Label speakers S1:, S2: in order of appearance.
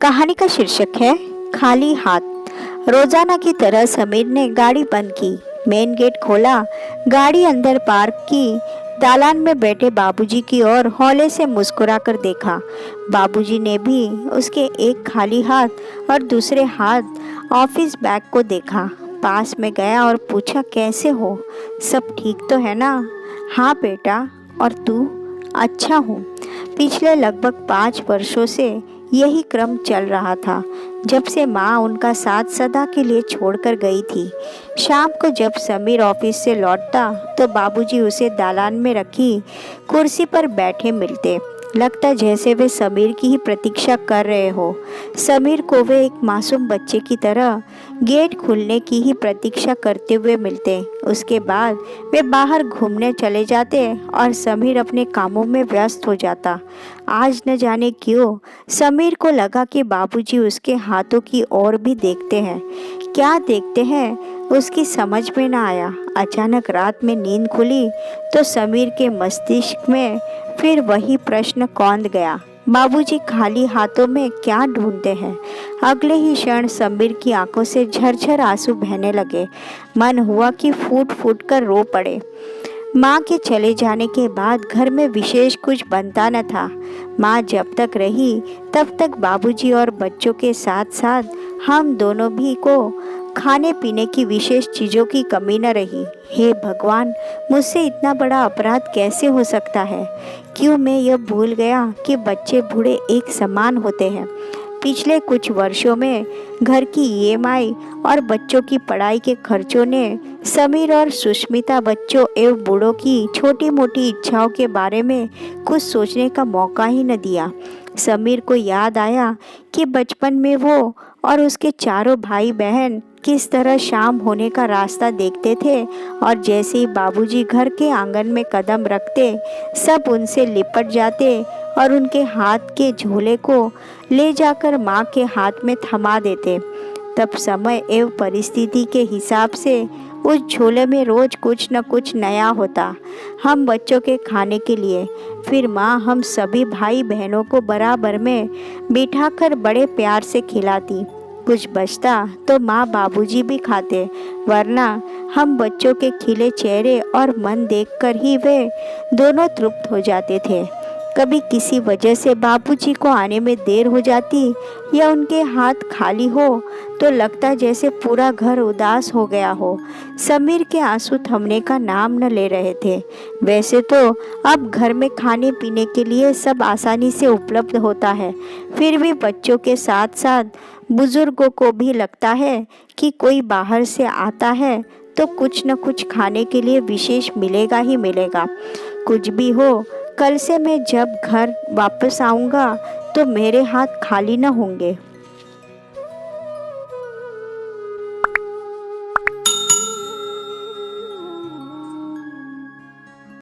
S1: कहानी का शीर्षक है खाली हाथ। रोजाना की तरह समीर ने गाड़ी बंद की, मेन गेट खोला, गाड़ी अंदर पार्क की, दालान में बैठे बाबूजी की ओर हौले से मुस्कुराकर देखा। बाबूजी ने भी उसके एक खाली हाथ और दूसरे हाथ ऑफिस बैग को देखा। पास में गया और पूछा, कैसे हो, सब ठीक तो है ना? हाँ बेटा, और तू? अच्छा हूँ। पिछले लगभग 5 वर्षों से यही क्रम चल रहा था, जब से माँ उनका साथ सदा के लिए छोड़कर गई थी। शाम को जब समीर ऑफिस से लौटता तो बाबूजी उसे दालान में रखी कुर्सी पर बैठे मिलते। लगता जैसे वे समीर की ही प्रतीक्षा कर रहे हो। समीर को वे एक मासूम बच्चे की तरह गेट खुलने की ही प्रतीक्षा करते हुए मिलते। उसके बाद वे बाहर घूमने चले जाते और समीर अपने कामों में व्यस्त हो जाता। आज न जाने क्यों समीर को लगा कि बाबूजी उसके हाथों की ओर भी देखते हैं। क्या देखते हैं उसकी समझ में न आया। अचानक रात में नींद खुली तो समीर के मस्तिष्क में फिर वही प्रश्न कौंध गया, बाबूजी खाली हाथों में क्या ढूंढते हैं? अगले ही क्षण समीर की आंखों से झरझर आंसू बहने लगे। मन हुआ कि फूट फूट कर रो पड़े। माँ के चले जाने के बाद घर में विशेष कुछ बनता न था। माँ जब तक रही तब तक बाबूजी और बच्चों के साथ साथ हम दोनों भी को खाने पीने की विशेष चीज़ों की कमी न रही। हे भगवान, मुझसे इतना बड़ा अपराध कैसे हो सकता है? क्यों मैं यह भूल गया कि बच्चे बूढ़े एक समान होते हैं। पिछले कुछ वर्षों में घर की ईएमआई और बच्चों की पढ़ाई के खर्चों ने समीर और सुष्मिता बच्चों एवं बूढ़ों की छोटी मोटी इच्छाओं के बारे में कुछ सोचने का मौका ही न दिया। समीर को याद आया कि बचपन में वो और उसके चारों भाई बहन किस तरह शाम होने का रास्ता देखते थे और जैसे ही बाबूजी घर के आंगन में कदम रखते सब उनसे लिपट जाते और उनके हाथ के झोले को ले जाकर माँ के हाथ में थमा देते। तब समय एवं परिस्थिति के हिसाब से उस झोले में रोज कुछ न कुछ नया होता, हम बच्चों के खाने के लिए। फिर माँ हम सभी भाई बहनों को बराबर में बिठाकर बड़े प्यार से खिलाती। कुछ बचता तो माँ बाबूजी भी खाते, वरना हम बच्चों के खिले चेहरे और मन देखकर ही वे दोनों तृप्त हो जाते थे। कभी किसी वजह से बाबूजी को आने में देर हो जाती या उनके हाथ खाली हो तो लगता जैसे पूरा घर उदास हो गया हो। समीर के आंसू थमने का नाम न ले रहे थे। वैसे तो अब घर में खाने पीने के लिए सब आसानी से उपलब्ध होता है, फिर भी बच्चों के साथ साथ बुजुर्गों को भी लगता है कि कोई बाहर से आता है तो कुछ न कुछ खाने के लिए विशेष मिलेगा ही मिलेगा। कुछ भी हो, कल से मैं जब घर वापस आऊँगा तो मेरे हाथ खाली न होंगे।